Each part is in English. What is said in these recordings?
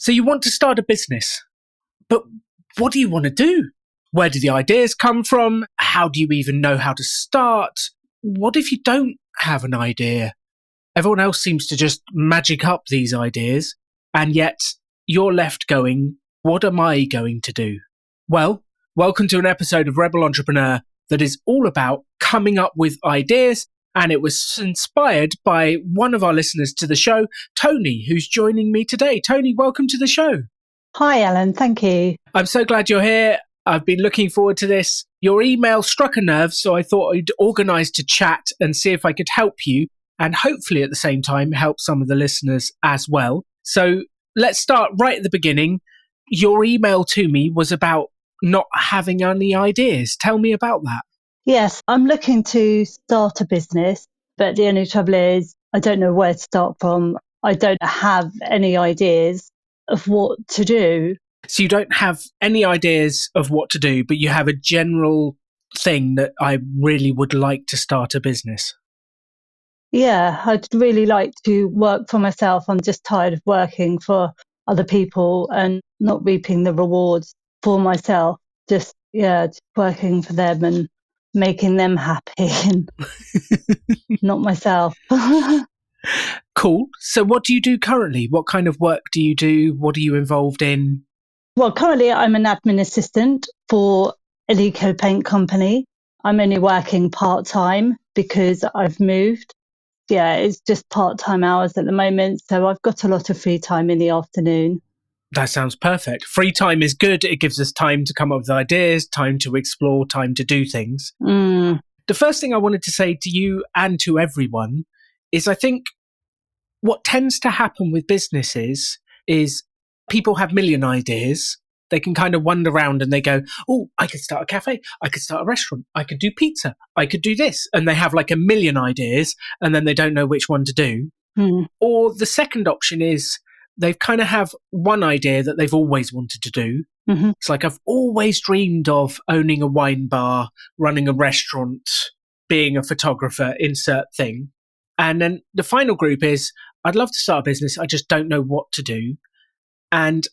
So you want to start a business, but what do you want to do? Where do the ideas come from? How do you even know how to start? What if you don't have an idea? Everyone else seems to just magic up these ideas, and yet you're left going, what am I going to do? Well, welcome to an episode of Rebel Entrepreneur that is all about coming up with ideas, and it was inspired by one of our listeners to the show, Tony, who's joining me today. Tony, welcome to the show. Hi, Alan. Thank you. I'm so glad you're here. I've been looking forward to this. Your email struck a nerve, so I thought I'd organise to chat and see if I could help you, and hopefully at the same time help some of the listeners as well. So let's start right at the beginning. Your email to me was about not having any ideas. Tell me about that. Yes, I'm looking to start a business, but the only trouble is I don't know where to start from. I don't have any ideas of what to do. So you don't have any ideas of what to do, but you have a general thing that I really would like to start a business. Yeah, I'd really like to work for myself. I'm just tired of working for other people and not reaping the rewards for myself. Just working for them and making them happy and not myself. Cool. So what do you do currently? What kind of work do you do? What are you involved in? Well, currently I'm an admin assistant for an eco paint company. I'm only working part-time because I've moved. Yeah, it's just part-time hours at the moment. So I've got a lot of free time in the afternoon. That sounds perfect. Free time is good. It gives us time to come up with ideas, time to explore, time to do things. Mm. The first thing I wanted to say to you and to everyone is I think what tends to happen with businesses is people have a million ideas. They can kind of wander around and they go, oh, I could start a cafe. I could start a restaurant. I could do pizza. I could do this. And they have like a million ideas and then they don't know which one to do. Mm. Or the second option is they kind of have one idea that they've always wanted to do. Mm-hmm. It's like, I've always dreamed of owning a wine bar, running a restaurant, being a photographer, insert thing. And then the final group is, I'd love to start a business. I just don't know what to do. And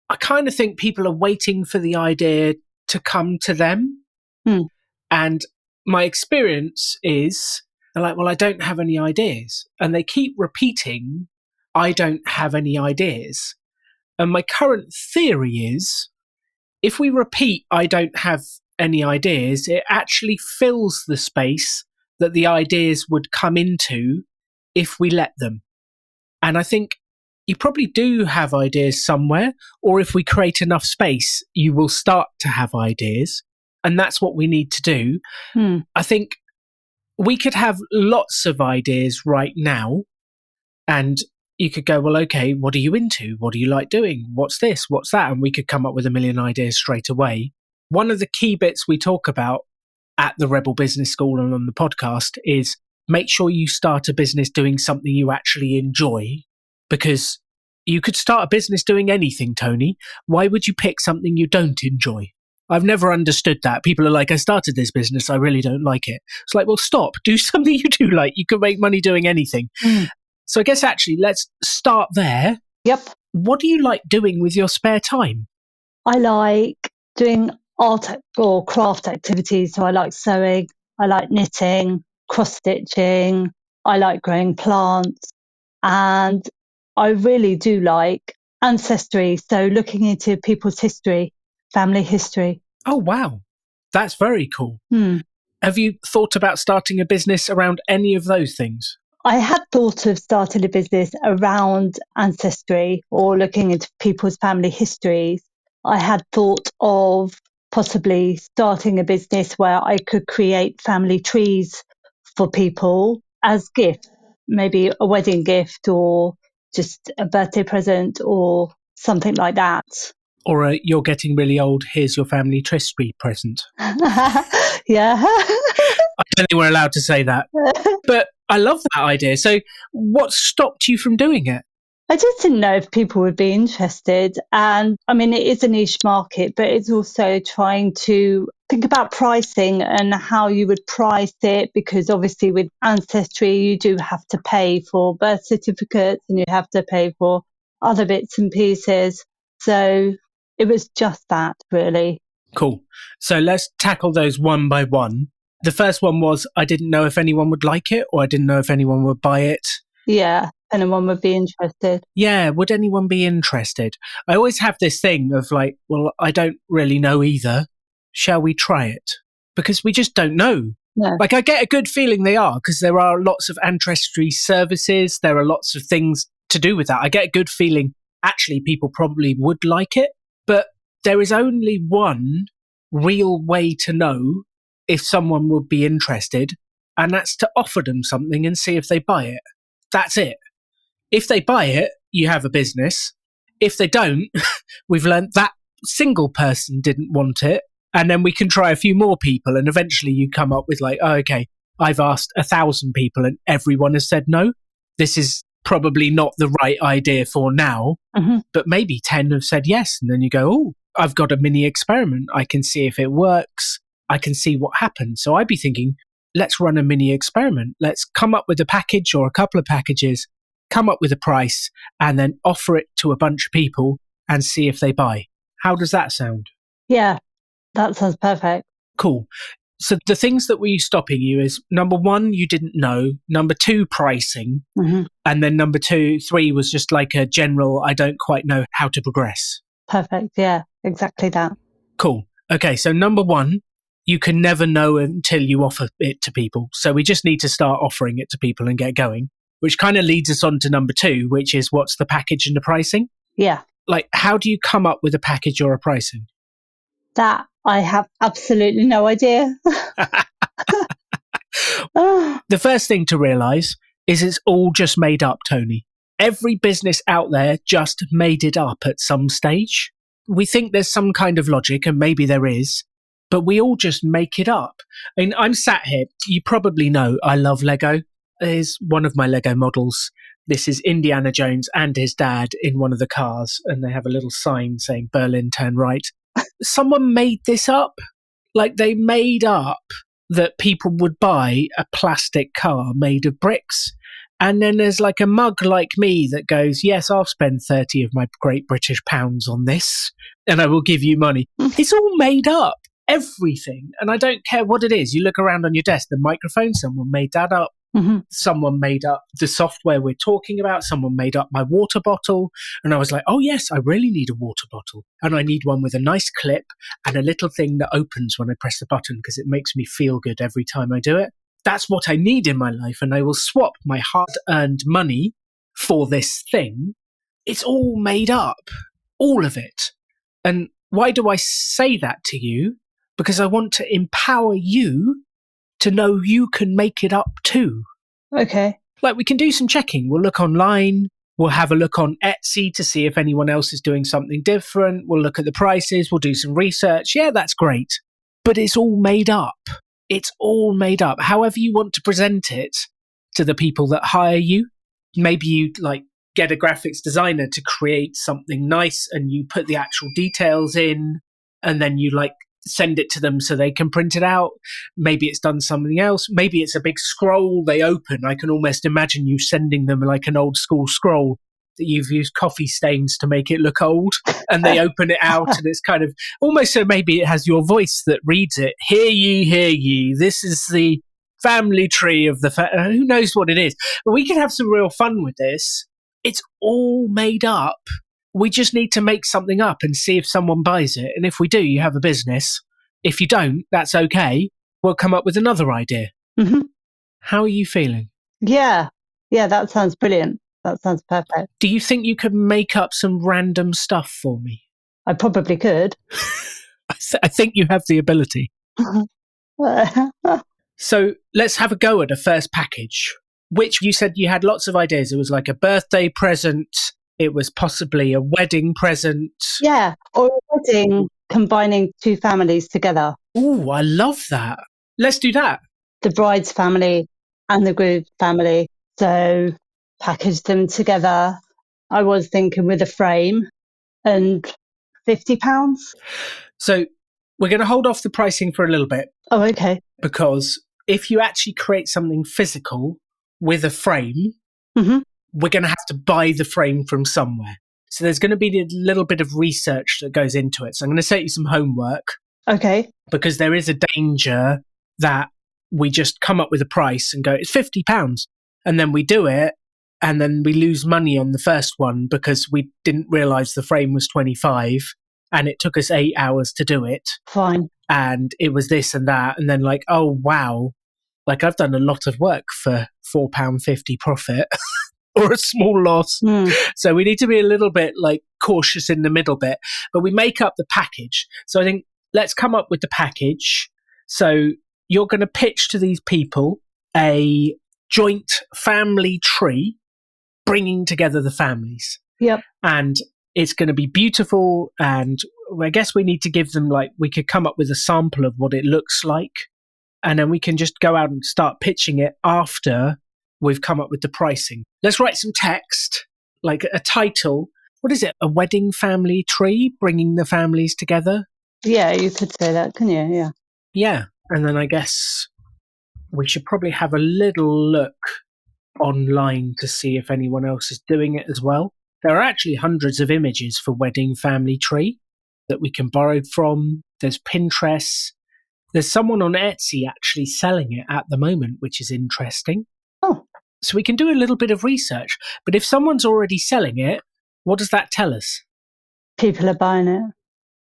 I kind of think people are waiting for the idea to come to them. Mm. And my experience is they're like, well, I don't have any ideas. And they keep repeating, I don't have any ideas. And my current theory is if we repeat, I don't have any ideas, it actually fills the space that the ideas would come into if we let them. And I think you probably do have ideas somewhere, or if we create enough space, you will start to have ideas. And that's what we need to do. Mm. I think we could have lots of ideas right now, and you could go, well, okay, what are you into? What do you like doing? What's this? What's that? And we could come up with a million ideas straight away. One of the key bits we talk about at the Rebel Business School and on the podcast is make sure you start a business doing something you actually enjoy, because you could start a business doing anything, Tony. Why would you pick something you don't enjoy? I've never understood that. People are like, I started this business, I really don't like it. It's like, well, stop. Do something you do like. You can make money doing anything. Mm. So I guess actually, let's start there. Yep. What do you like doing with your spare time? I like doing art or craft activities. So I like sewing, I like knitting, cross-stitching, I like growing plants, and I really do like ancestry. So looking into people's history, family history. Oh, wow. That's very cool. Hmm. Have you thought about starting a business around any of those things? I had thought of starting a business around ancestry or looking into people's family histories. I had thought of possibly starting a business where I could create family trees for people as gifts, maybe a wedding gift or just a birthday present or something like that. Or you're getting really old, here's your family tree present. Yeah. I don't think we're allowed to say that. But I love that idea. So what stopped you from doing it? I just didn't know if people would be interested. And I mean, it is a niche market, but it's also trying to think about pricing and how you would price it, because obviously with Ancestry, you do have to pay for birth certificates and you have to pay for other bits and pieces. So it was just that, really. Cool. So let's tackle those one by one. The first one was I didn't know if anyone would like it, or I didn't know if anyone would buy it. Yeah, anyone would be interested. Yeah, would anyone be interested? I always have this thing of like, well, I don't really know either. Shall we try it? Because we just don't know. No. Like, I get a good feeling they are, because there are lots of ancestry services. There are lots of things to do with that. I get a good feeling actually people probably would like it, but there is only one real way to know if someone would be interested, and that's to offer them something and see if they buy it. That's it. If they buy it, you have a business. If they don't, we've learnt that single person didn't want it. And then we can try a few more people. And eventually you come up with like, oh, okay, I've asked 1,000 people and everyone has said no. This is probably not the right idea for now. Mm-hmm. But maybe 10 have said yes. And then you go, oh, I've got a mini experiment. I can see if it works. I can see what happens. So I'd be thinking, let's run a mini experiment. Let's come up with a package or a couple of packages, come up with a price, and then offer it to a bunch of people and see if they buy. How does that sound? Yeah, that sounds perfect. Cool. So the things that were stopping you is, number one, you didn't know. Number two, pricing. Mm-hmm. And then number three was just like a general, I don't quite know how to progress. Perfect. Yeah, exactly that. Cool. Okay, so number one, you can never know until you offer it to people. So we just need to start offering it to people and get going, which kind of leads us on to number two, which is what's the package and the pricing? Yeah. Like, how do you come up with a package or a pricing? That I have absolutely no idea. The first thing to realize is it's all just made up, Tony. Every business out there just made it up at some stage. We think there's some kind of logic, and maybe there is, but we all just make it up. I mean, I'm sat here. You probably know I love Lego. Here's one of my Lego models. This is Indiana Jones and his dad in one of the cars, and they have a little sign saying Berlin, turn right. Someone made this up. Like, they made up that people would buy a plastic car made of bricks. And then there's like a mug like me that goes, yes, I'll spend 30 of my great British pounds on this and I will give you money. It's all made up, everything. And I don't care what it is. You look around on your desk, the microphone, someone made that up. Mm-hmm. Someone made up the software we're talking about. Someone made up my water bottle. And I was like, oh, yes, I really need a water bottle. And I need one with a nice clip and a little thing that opens when I press the button because it makes me feel good every time I do it. That's what I need in my life. And I will swap my hard-earned money for this thing. It's all made up. All of it. And why do I say that to you? Because I want to empower you to know you can make it up too. Okay. Like, we can do some checking. We'll look online. We'll have a look on Etsy to see if anyone else is doing something different. We'll look at the prices. We'll do some research. Yeah, that's great. But it's all made up. It's all made up. However you want to present it to the people that hire you. Maybe you like get a graphics designer to create something nice and you put the actual details in and then you like send it to them so they can print it out. Maybe it's done something else. Maybe it's a big scroll they open. I can almost imagine you sending them like an old school scroll that you've used coffee stains to make it look old, and they open it out and it's kind of almost so maybe it has your voice that reads it. Hear ye, this is the family tree of the who knows what it is. But we can have some real fun with this. It's all made up. We just need to make something up and see if someone buys it. And if we do, you have a business. If you don't, that's okay. We'll come up with another idea. Mm-hmm. How are you feeling? Yeah, that sounds brilliant. That sounds perfect. Do you think you could make up some random stuff for me? I probably could. I think you have the ability. So let's have a go at a first package, which you said you had lots of ideas. It was like a birthday present. It was possibly a wedding present. Yeah, or a wedding combining two families together. Ooh, I love that. Let's do that. The bride's family and the groom's family. So package them together. I was thinking with a frame and £50. So we're going to hold off the pricing for a little bit. Oh, okay. Because if you actually create something physical with a frame, mm-hmm. we're going to have to buy the frame from somewhere. So there's going to be a little bit of research that goes into it. So I'm going to set you some homework. Okay. Because there is a danger that we just come up with a price and go, it's £50. And then we do it. And then we lose money on the first one because we didn't realize the frame was 25 and it took us 8 hours to do it. Fine. And it was this and that. And then like, oh, wow. Like I've done a lot of work for £4.50 profit or a small loss. So we need to be a little bit like cautious in the middle bit, but we make up the package. So I think let's come up with the package. So you're going to pitch to these people a joint family tree, bringing together the families. Yep. And it's going to be beautiful. And I guess we need to give them we could come up with a sample of what it looks like. And then we can just go out and start pitching it after we've come up with the pricing. Let's write some text, like a title. What is it? A wedding family tree, bringing the families together? Yeah, you could say that, couldn't you? Yeah. Yeah. And then I guess we should probably have a little look online to see if anyone else is doing it as well. There are actually hundreds of images for wedding family tree that we can borrow from. There's Pinterest. There's someone on Etsy actually selling it at the moment, which is interesting. Oh. So we can do a little bit of research. But if someone's already selling it, what does that tell us? People are buying it.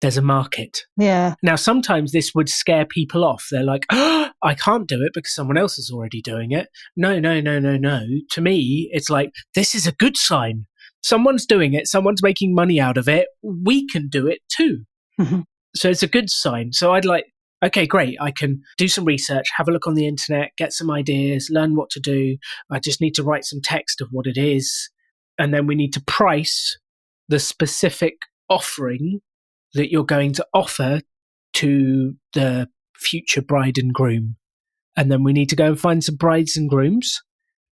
There's a market. Yeah. Now, sometimes this would scare people off. They're like, oh, I can't do it because someone else is already doing it. No. To me, it's like, this is a good sign. Someone's doing it. Someone's making money out of it. We can do it too. Mm-hmm. So it's a good sign. So I'd like, okay, great. I can do some research, have a look on the internet, get some ideas, learn what to do. I just need to write some text of what it is. And then we need to price the specific offering that you're going to offer to the future bride and groom. And then we need to go and find some brides and grooms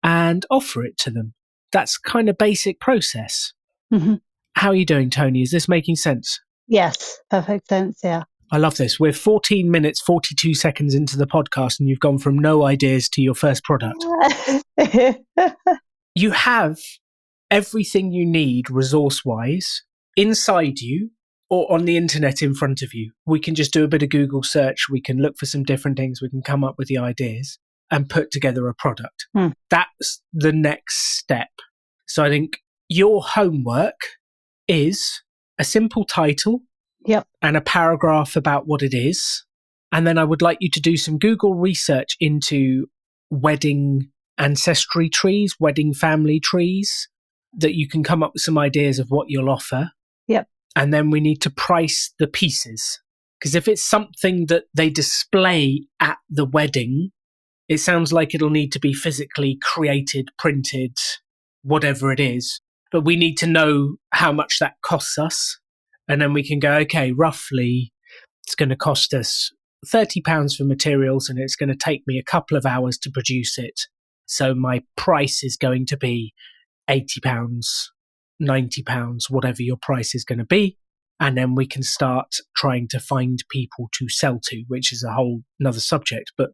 and offer it to them. That's kind of basic process. Mm-hmm. How are you doing, Tony? Is this making sense? Yes, perfect sense, yeah. I love this. We're 14 minutes, 42 seconds into the podcast and you've gone from no ideas to your first product. You have everything you need resource-wise inside you or on the internet in front of you. We can just do a bit of Google search. We can look for some different things. We can come up with the ideas and put together a product. That's the next step. So I think your homework is a simple title. Yep. And a paragraph about what it is. And then I would like you to do some Google research into wedding ancestry trees, wedding family trees, that you can come up with some ideas of what you'll offer. Yep. And then we need to price the pieces. Because if it's something that they display at the wedding, it sounds like it'll need to be physically created, printed, whatever it is. But we need to know how much that costs us. And then we can go, okay, roughly it's going to cost us £30 for materials and it's going to take me a couple of hours to produce it. So my price is going to be £80, £90, whatever your price is going to be. And then we can start trying to find people to sell to, which is a whole another subject. But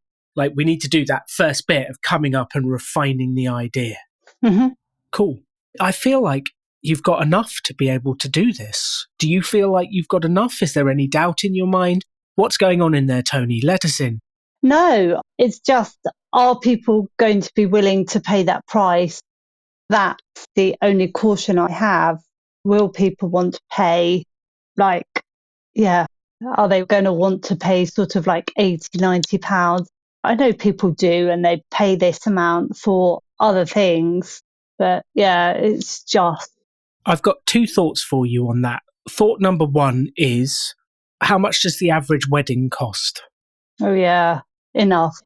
we need to do that first bit of coming up and refining the idea. Mm-hmm. Cool. I feel like you've got enough to be able to do this. Do you feel like you've got enough? Is there any doubt in your mind? What's going on in there, Tony? Let us in. No, it's just, are people going to be willing to pay that price? That's the only caution I have. Will people want to pay are they going to want to pay sort of like £80, £90? I know people do, and they pay this amount for other things. But yeah, it's just... I've got two thoughts for you on that. Thought number one is, how much does the average wedding cost? Oh, yeah. Enough.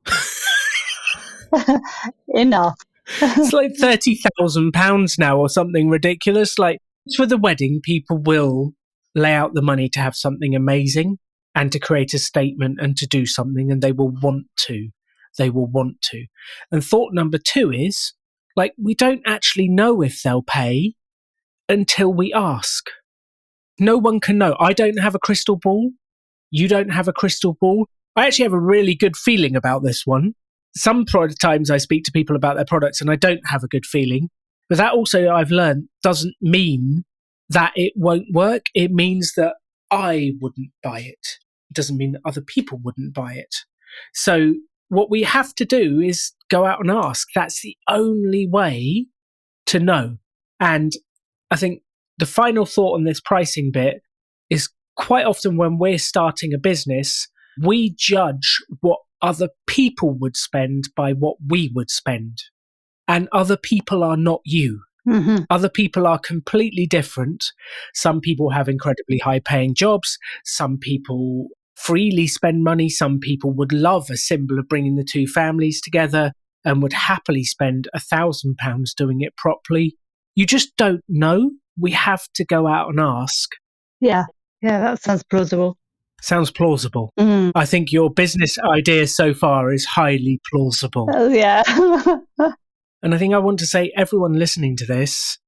Enough. It's like £30,000 now or something ridiculous. Like, for the wedding, people will lay out the money to have something amazing and to create a statement and to do something, and they will want to. They will want to. And thought number two is, we don't actually know if they'll pay until we ask. No one can know. I don't have a crystal ball. You don't have a crystal ball. I actually have a really good feeling about this one. Some times I speak to people about their products and I don't have a good feeling. But that also, I've learned, doesn't mean that it won't work. It means that I wouldn't buy it. It doesn't mean that other people wouldn't buy it. So what we have to do is go out and ask. That's the only way to know. And I think the final thought on this pricing bit is quite often when we're starting a business, we judge what other people would spend by what we would spend. And other people are not you. Mm-hmm. Other people are completely different. Some people have incredibly high paying jobs. Some people freely spend money. Some people would love a symbol of bringing the two families together and would happily spend £1,000 doing it properly. You just don't know. We have to go out and ask. Yeah, that sounds plausible. Sounds plausible. Mm. I think your business idea so far is highly plausible. Oh, yeah. And I think I want to say, everyone listening to this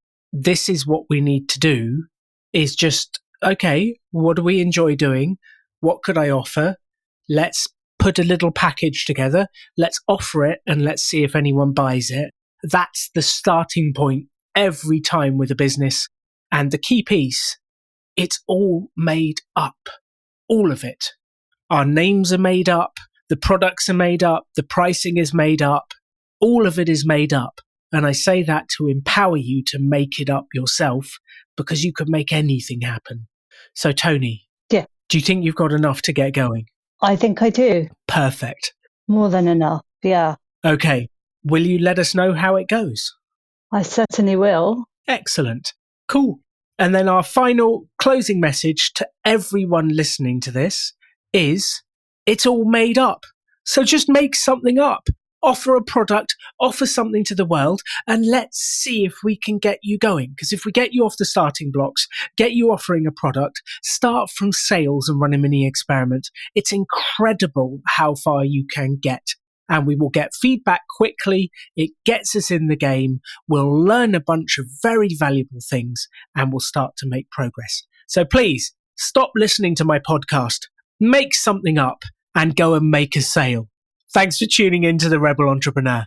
is what we need to do, is just, okay, what do we enjoy doing? What could I offer? Let's put a little package together. Let's offer it and let's see if anyone buys it. That's the starting point every time with a business. And the key piece, it's all made up. All of it. Our names are made up. The products are made up. The pricing is made up. All of it is made up. And I say that to empower you to make it up yourself, because you could make anything happen. So, Tony, yeah, do you think you've got enough to get going? I think I do. Perfect. More than enough, yeah. Okay. Will you let us know how it goes? I certainly will. Excellent. Cool. And then our final closing message to everyone listening to this is, it's all made up. So just make something up. Offer a product, offer something to the world, and let's see if we can get you going. Because if we get you off the starting blocks, get you offering a product, start from sales and run a mini experiment, it's incredible how far you can get. And we will get feedback quickly. It gets us in the game. We'll learn a bunch of very valuable things and we'll start to make progress. So please stop listening to my podcast, make something up and go and make a sale. Thanks for tuning in to The Rebel Entrepreneur.